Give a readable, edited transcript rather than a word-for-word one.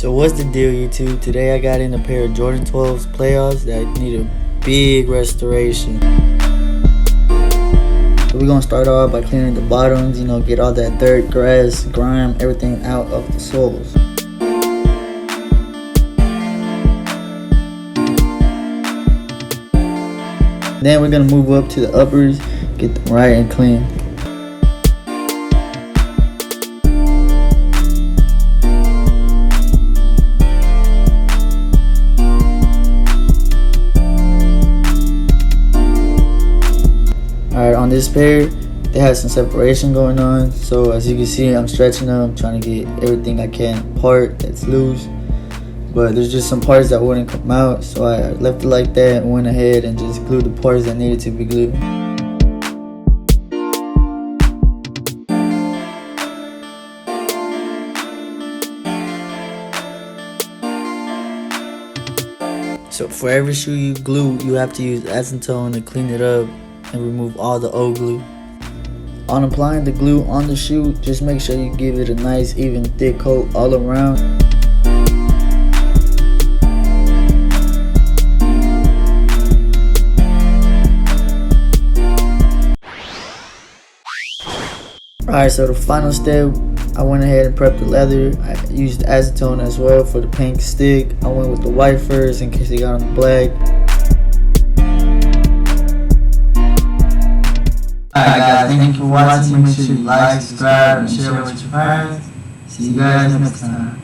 So what's the deal, YouTube? Today I got in a pair of Jordan 12s playoffs that need a big restoration. So we're gonna start off by cleaning the bottoms, get all that dirt, grass, grime, everything out of the soles. Then we're gonna move up to the uppers, get them right and clean. Alright, on this pair, they have some separation going on. So as you can see, I'm stretching them, trying to get everything I can apart that's loose. But there's just some parts that wouldn't come out, so I left it like that and went ahead and just glued the parts that needed to be glued. So for every shoe you glue, you have to use acetone to clean it up and remove all the old glue. On applying the glue on the shoe, just make sure you give it a nice even thick coat all around. Alright, so the final step, I went ahead and prepped the leather. I used acetone as well for the pink stick. I went with the white first in case they got on the black. Alright guys, thank you for watching. Make sure you like, subscribe, and share with your friends. See you guys next time.